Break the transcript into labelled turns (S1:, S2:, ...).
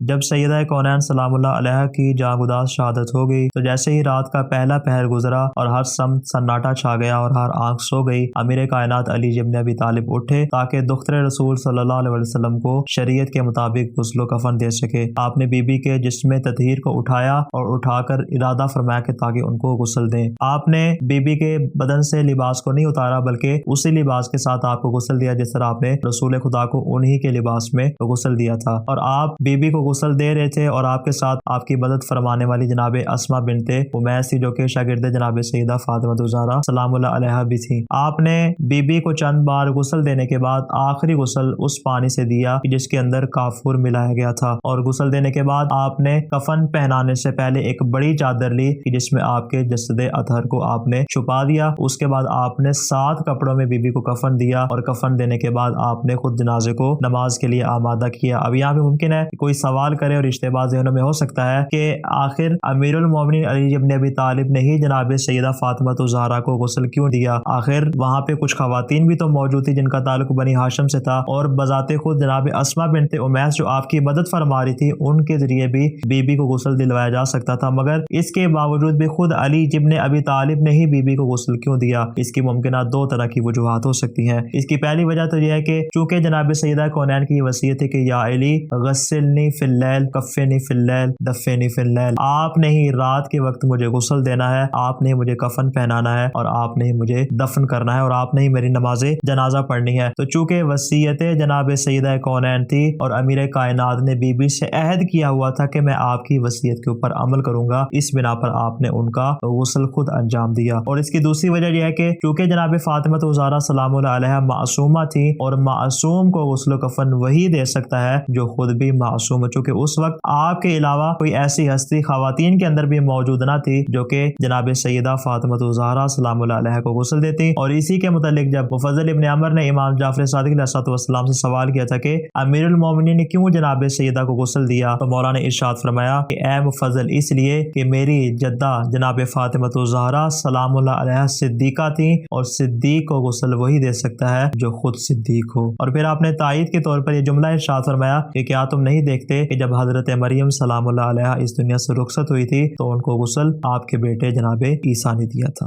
S1: جب سیدہ کونین سلام اللہ علیہ کی جاں شہادت ہو گئی تو جیسے ہی رات کا پہلا پہر گزرا اور ہر سمت سناٹا چھا گیا اور ہر آنکھ سو گئی، امیر کائنات علی ابن ابی طالب اٹھے تاکہ دختر رسول صلی اللہ علیہ وسلم کو شریعت کے مطابق غسل و کفن دے سکے۔ آپ نے بی بی کے جسم تطہیر کو اٹھایا اور اٹھا کر ارادہ فرمایا کہ تاکہ ان کو غسل دیں۔ آپ نے بی بی کے بدن سے لباس کو نہیں اتارا بلکہ اسی لباس کے ساتھ آپ کو غسل دیا جس طرح آپ نے رسول خدا کو انہی کے لباس میں غسل دیا تھا، اور آپ بی بی کو غسل دے رہے تھے اور آپ کے ساتھ آپ کی مدد فرمانے والی جناب اسماء بنت امیس تھی جو کہ شاگرد جناب سیدہ فاطمہ الزہرا سلام اللہ علیہا بھی تھی۔ آپ نے بی بی کو چند بار غسل دینے کے بعد آخری غسل اس پانی سے دیا جس کے اندر کافور ملایا گیا تھا، اور غسل دینے کے بعد آپ نے کفن پہنانے سے پہلے ایک بڑی چادر لی جس میں آپ کے جسد اطہر کو آپ نے چھپا دیا۔ اس کے بعد آپ نے 7 کپڑوں میں بی بی کو کفن دیا، اور کفن دینے کے بعد آپ نے خود جنازے کو نماز کے لیے آمادہ کیا۔ اب یہاں پہ ممکن ہے کوئی سوال کرے اور اشتباہ ذہنوں میں ہو سکتا ہے کہ آخر امیر المومنین علی ابن ابی طالب نے ہی جناب سیدہ فاطمہ الزہرا کو غسل کیوں دیا؟ آخر وہاں پہ کچھ خواتین بھی تو موجود تھی جن کا تعلق بنی ہاشم سے تھا، اور بذات خود جناب اسماء بنت امیس جو آپ کی مدد فرما رہی تھی ان کے ذریعے بھی بی بی کو غسل دلوایا جا سکتا تھا، مگر اس کے باوجود بھی خود علی ابن ابی طالب نے ہی بی بی کو غسل کیوں دیا؟ اس کی ممکنہ 2 طرح کی وجوہات ہو سکتی ہیں۔ اس کی پہلی وجہ تو یہ ہے کہ چونکہ جناب سیدہ کونین کی وصیت ہے کہ یا علی غسلنی فی اللیل کفنی فی اللیل دفنی فی اللیل، آپ نے ہی رات کے وقت مجھے غسل دینا ہے، آپ نے ہی مجھے کفن پہنانا ہے، اور آپ نے ہی مجھے دفن کرنا ہے، اور آپ نے ہی میری نماز جنازہ پڑھنی ہے۔ تو چونکہ وصیت جناب سیدہ کونین تھی اور امیر کائنات نے بی بی سے عہد کیا ہوا تھا کہ میں آپ کی وصیت کے اوپر عمل کروں گا، اس بنا پر آپ نے ان کا غسل خود انجام دیا۔ اور اس کی دوسری وجہ یہ ہے کہ چونکہ جناب فاطمہ الزہرا سلام اللہ علیہا معصومہ تھی، اور معصوم کو غسل و کفن وہی دے سکتا ہے جو خود بھی معصوم ہے، چونکہ اس وقت آپ کے علاوہ کوئی ایسی ہستی خواتین کے اندر بھی موجود نہ تھی جو کہ جناب سیدہ فاطمہ الزہرا سلام اللہ علیہا کو غسل دیتی۔ اور اسی کے متعلق جب مفضل ابن عمر نے امام جعفر صادق علیہ السلام سے سوال کیا تھا کہ امیر المومنین نے کیوں جناب سیدہ کو غسل دیا، تو مولا نے ارشاد فرمایا کہ اے مفضل، اس لیے کہ میری جدہ جناب فاطمہ الزہرا سلام اللہ علیہا صدیقہ تھی، اور صدیق کو غسل وہی دے سکتا ہے جو خود صدیق ہو۔ اور پھر آپ نے تائید کے طور پر یہ جملہ ارشاد فرمایا کہ کیا تم نہیں دیکھتے کہ جب حضرت مریم سلام اللہ علیہا اس دنیا سے رخصت ہوئی تھی تو ان کو غسل آپ کے بیٹے جناب عیسیٰ نے دیا تھا۔